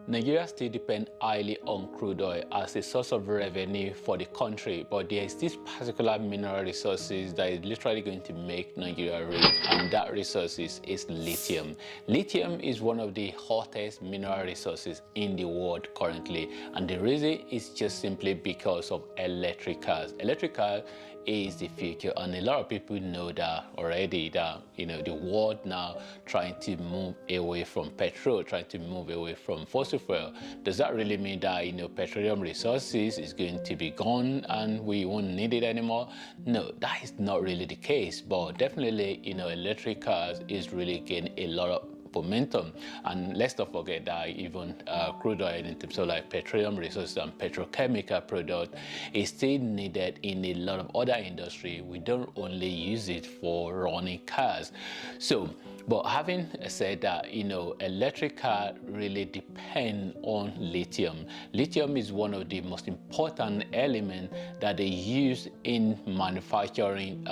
Nigeria still depends highly on crude oil as a source of revenue for the country, but there is this particular mineral resources that is literally going to make Nigeria rich, and that resources is lithium. Lithium is one of the hottest mineral resources in the world currently, and the reason is just simply because of electric cars. Electric cars is the future, and a lot of people know that already, that the world now trying to move away from petrol, trying to move away from fossil fuel. Does that really mean that petroleum resources is going to be gone and we won't need it anymore? No, that is not really the case, but definitely electric cars is really gaining a lot of momentum. And let's not forget that even crude oil, in terms of like petroleum resources and petrochemical product, is still needed in a lot of other industry. We don't only use it for running cars. So, but having said that, electric car really depend on lithium. Lithium is one of the most important elements that they use in manufacturing,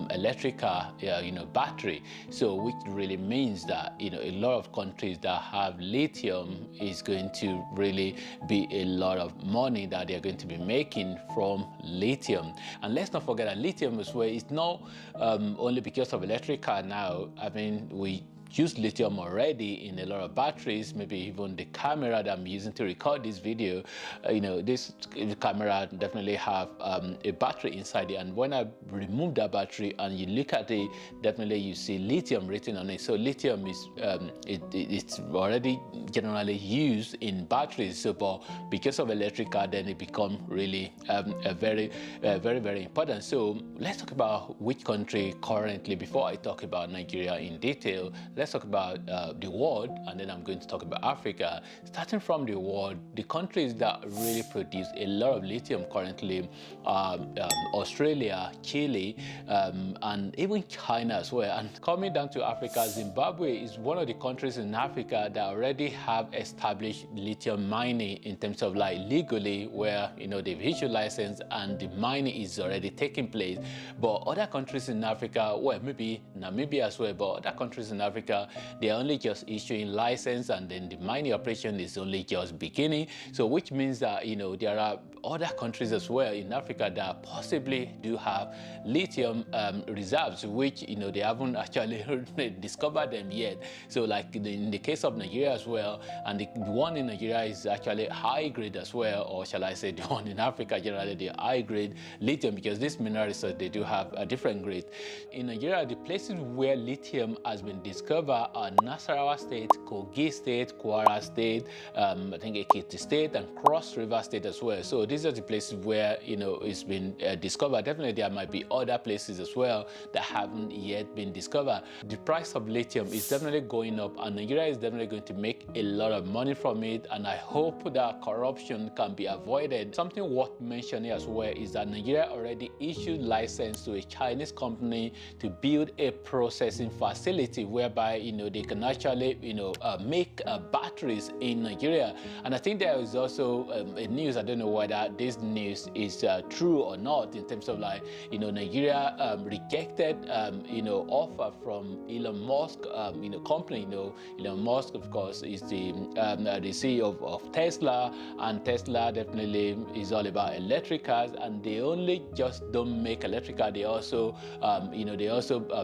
electric car, battery. So, which really means that a lot of countries that have lithium is going to really be a lot of money that they're going to be making from lithium. And let's not forget that lithium as well is not only because of electric car now. I mean, we use lithium already in a lot of batteries, maybe even the camera that I'm using to record this video. This camera definitely have a battery inside it, and when I remove that battery and you look at it, definitely you see lithium written on it. So lithium is it's already generally used in batteries. So, but because of electric car, then it become really very important. So let's talk about which country currently, before I talk about Nigeria in detail. Let's talk about the world, and then I'm going to talk about Africa. Starting from the world, the countries that really produce a lot of lithium currently are Australia, Chile, and even China as well. And coming down to Africa, Zimbabwe is one of the countries in Africa that already have established lithium mining in terms of like legally, where they've issued license and the mining is already taking place. But other countries in Africa, well, maybe Namibia as well, but other countries in Africa, they're only just issuing license, and then the mining operation is only just beginning. So which means that there are other countries as well in Africa that possibly do have lithium reserves, which they haven't actually discovered them yet. So like in the case of Nigeria as well, and the one in Nigeria is actually high grade as well, or shall I say the one in Africa generally the high grade lithium, because this mineral resource they do have a different grade. In Nigeria, the places where lithium has been discovered are Nasarawa State, Kogi State, Kwara State, I think Ekiti State, and Cross River State as well. So these are the places where it's been discovered. Definitely there might be other places as well that haven't yet been discovered. The price of lithium is definitely going up, and Nigeria is definitely going to make a lot of money from it, and I hope that corruption can be avoided. Something worth mentioning as well is that Nigeria already issued license to a Chinese company to build a processing facility whereby they can actually make batteries in Nigeria. And I think there is also a news, I don't know whether this news is true or not, in terms of like Nigeria rejected offer from Elon Musk company. Elon Musk, of course, is the CEO of Tesla, and Tesla definitely is all about electric cars, and they only just don't make electric cars, they also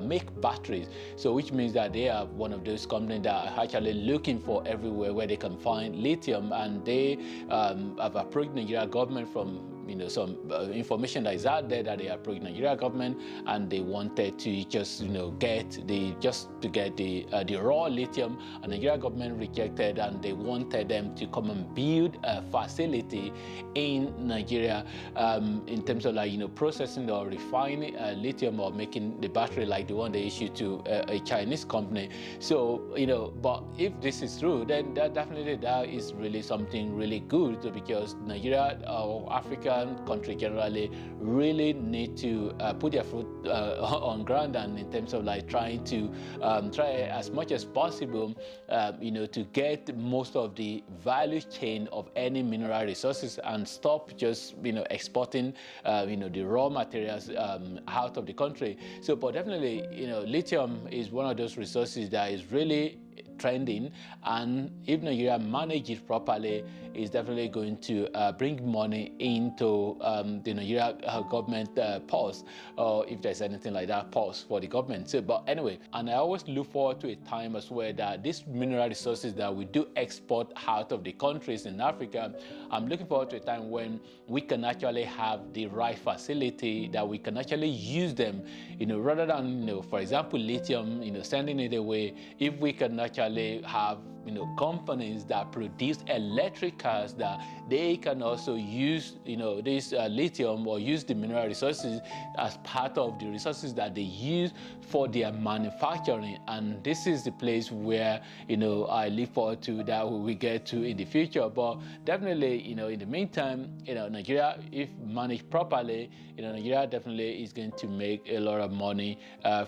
make batteries. So which means that they are one of those companies that are actually looking for everywhere where they can find lithium, and they have approached Nigeria government from some information that is out there, that they approached Nigeria government and they wanted to just get the raw lithium, and Nigeria government rejected, and they wanted them to come and build a facility in Nigeria in terms of like processing or refining lithium or making the battery like the one they issued to a Chinese company. So but if this is true, then that is really something really good, because Nigeria or Africa country generally really need to put their foot on ground, and in terms of like trying to try as much as possible to get most of the value chain of any mineral resources, and stop just exporting the raw materials out of the country. So but definitely lithium is one of those resources that is really trending, and if Nigeria manage it properly, it's definitely going to bring money into the Nigeria government purse, or if there's anything like that purse for the government. So, but anyway, and I always look forward to a time as well that these mineral resources that we do export out of the countries in Africa, I'm looking forward to a time when we can actually have the right facility that we can actually use them, rather than, for example, lithium, sending it away. If we can actually have companies that produce electric cars that they can also use this lithium, or use the mineral resources as part of the resources that they use for their manufacturing. And this is the place where I look forward to that we will get to in the future. But definitely in the meantime, Nigeria, if managed properly, Nigeria definitely is going to make a lot of money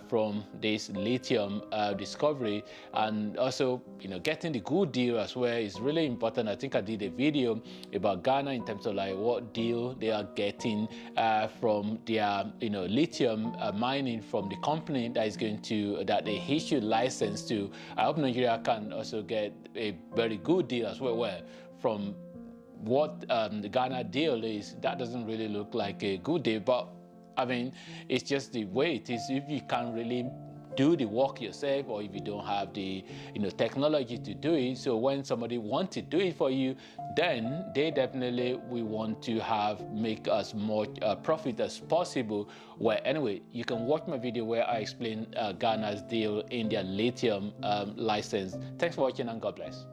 from this lithium discovery. And also getting the good deal as well is really important. I think I did a video about Ghana in terms of like what deal they are getting from their lithium mining from the company that they issue license to. I hope Nigeria can also get a very good deal as well, where from what the Ghana deal is, that doesn't really look like a good deal. But I mean, it's just the way it is. If you can't really do the work yourself, or if you don't have the technology to do it, so when somebody wants to do it for you, then they definitely will want to make as much profit as possible. Well, anyway, you can watch my video where I explain Ghana's deal in their lithium license. Thanks for watching, and God bless.